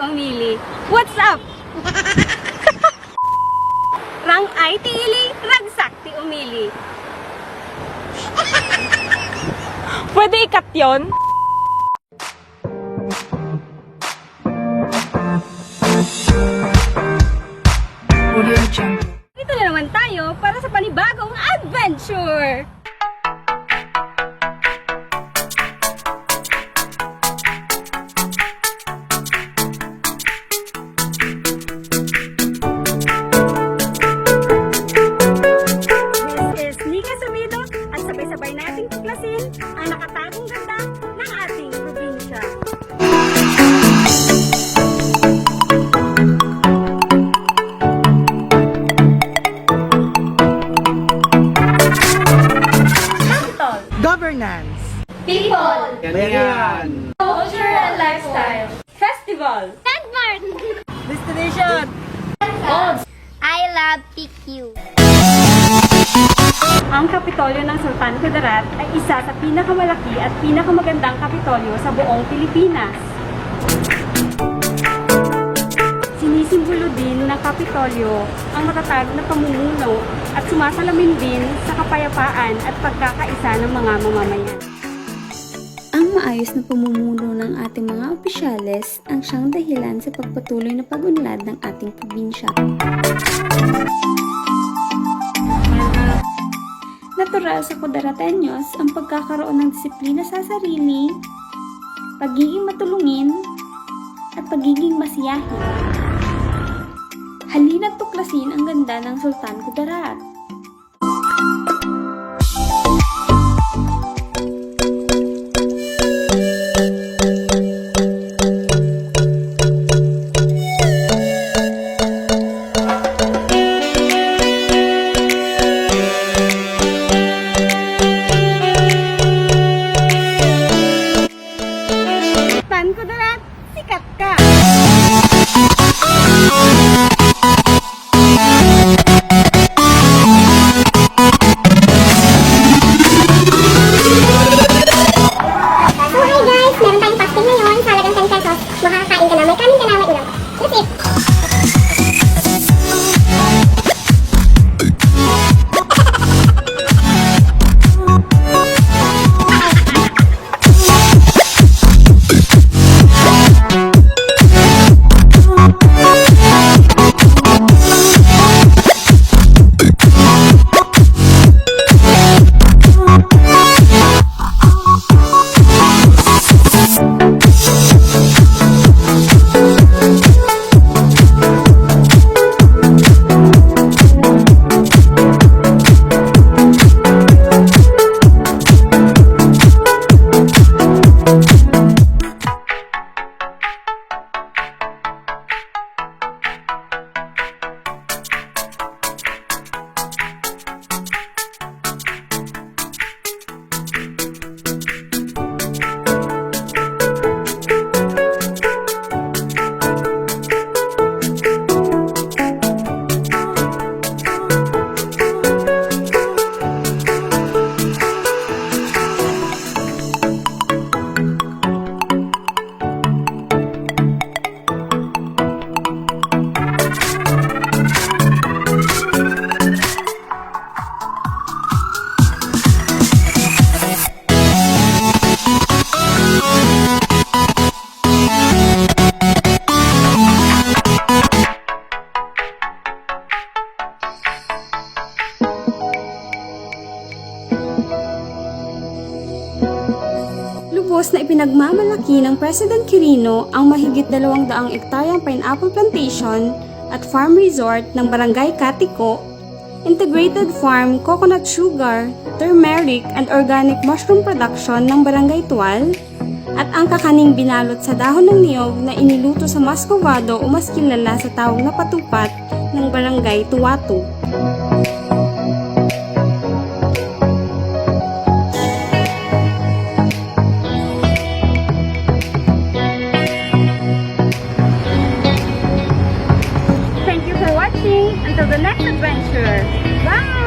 umili. What's up? Rang ay tiili, ragsakti umili. Pwede ikat yun? Dito na naman tayo para sa panibagong adventure! This is Nika Sumido at sabay-sabay nating tuklasin ang nakatagong ganda ng ating probinsya. Governance. People, Yan. culture and lifestyle, festival, Landmark! Destination. I love PQ. Ang Kapitolyo ng Sultan Kudarat ay isa sa pinakamalaki at pinakamagandang kapitolyo sa buong Pilipinas. Sinisimbolo din ng Kapitolyo ang matatag na pamumuno at sumasalamin din sa kapayapaan at pagkakaisa ng mga mamamayan. Ang maayos na pamumuno ng ating mga opisyales ang siyang dahilan sa pagpatuloy na pag-unlad ng ating probinsya. Natural sa Kudarateños ang pagkakaroon ng disiplina sa sarili, pagiging matulungin, at pagiging masiyahin. Halina't tuklasin ang ganda ng Sultan Kudarat. Sultan Kudarat, sikat ka! So hi guys! Meron tayong pastel ngayon sa halagang 10 pesos. Makakakain ka na. May kanin ka na, may ulam. That's it! Lubos na ipinagmamalaki ng President Quirino ang mahigit 200 ektaryang pineapple plantation at farm resort ng Barangay Katiko, integrated farm, coconut sugar, turmeric and organic mushroom production ng Barangay Tual, at ang kakaning binalot sa dahon ng niyog na iniluto sa mascovado o mas kilala sa tawag na patupat ng Barangay Tuwatu. Thank you for watching. Until the next adventure. Bye!